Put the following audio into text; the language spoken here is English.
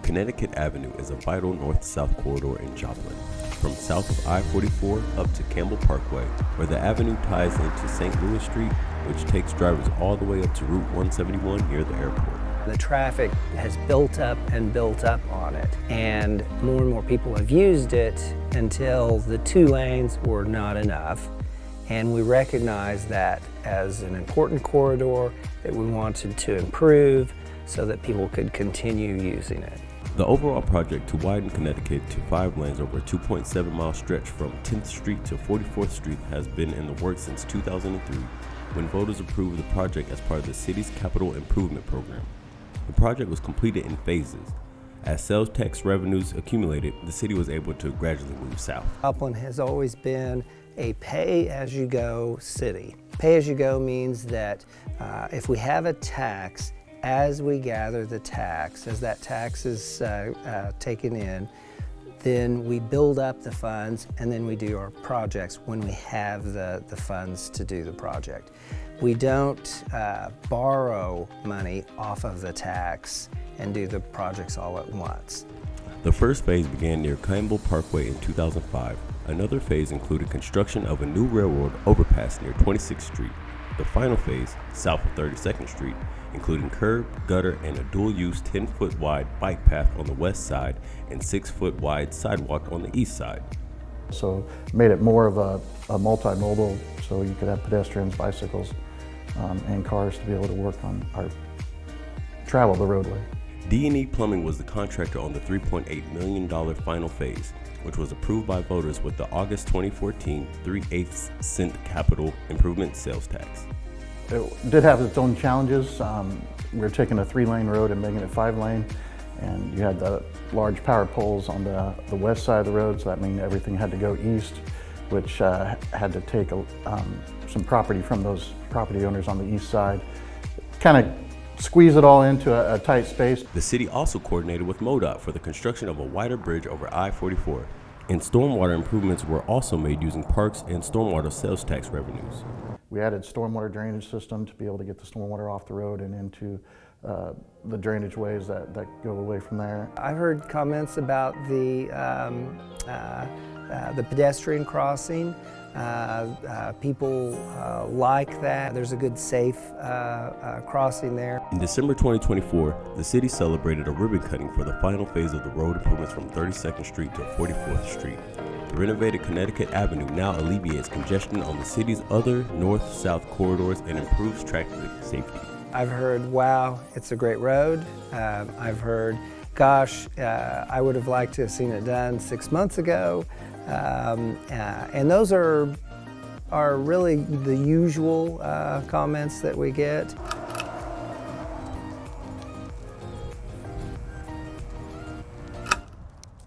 Connecticut Avenue is a vital north-south corridor in Joplin, from south of I-44 up to Campbell Parkway, where the avenue ties into St. Louis Street, which takes drivers all the way up to Route 171 near the airport. The traffic has built up and built up on it, and more people have used it until the 2 lanes were not enough. And we recognized that as an important corridor that we wanted to improve so that people could continue using it. The overall project to widen Connecticut to 5 lanes over a 2.7-mile stretch from 10th Street to 44th Street has been in the works since 2003, when voters approved the project as part of the city's capital improvement program. The project was completed in phases. As sales tax revenues accumulated, the city was able to gradually move south. Joplin has always been a pay-as-you-go city. Pay-as-you-go means that if we have a tax, as we gather the tax, as that tax is taken in, then we build up the funds and then we do our projects when we have the funds to do the project. We don't borrow money off of the tax and do the projects all at once. The first phase began near Campbell Parkway in 2005. Another phase included construction of a new railroad overpass near 26th Street. The final phase, south of 32nd Street, including curb, gutter, and a dual-use 10-foot wide bike path on the west side and 6-foot wide sidewalk on the east side. So made it more of a multimodal, so you could have pedestrians, bicycles, and cars to be able to work on or travel the roadway. D&E Plumbing was the contractor on the $3.8 million final phase, which was approved by voters with the August 2014 3/8 cent capital improvement sales tax. It did have its own challenges. We were taking a 3-lane road and making it 5-lane, and you had the large power poles on the west side of the road, so that meant everything had to go east, which had to take some property from those property owners on the east side, kind of squeeze it all into a tight space. The city also coordinated with MoDOT for the construction of a wider bridge over I-44, and stormwater improvements were also made using parks and stormwater sales tax revenues. We added stormwater drainage system to be able to get the stormwater off the road and into the drainage ways that go away from there. I've heard comments about the pedestrian crossing. People like that. There's a good safe crossing there. In December 2024, the city celebrated a ribbon cutting for the final phase of the road improvements from 32nd Street to 44th Street. The renovated Connecticut Avenue now alleviates congestion on the city's other north-south corridors and improves traffic safety. I've heard, wow, it's a great road. I've heard, gosh, I would have liked to have seen it done 6 months ago. And those are really the usual comments that we get.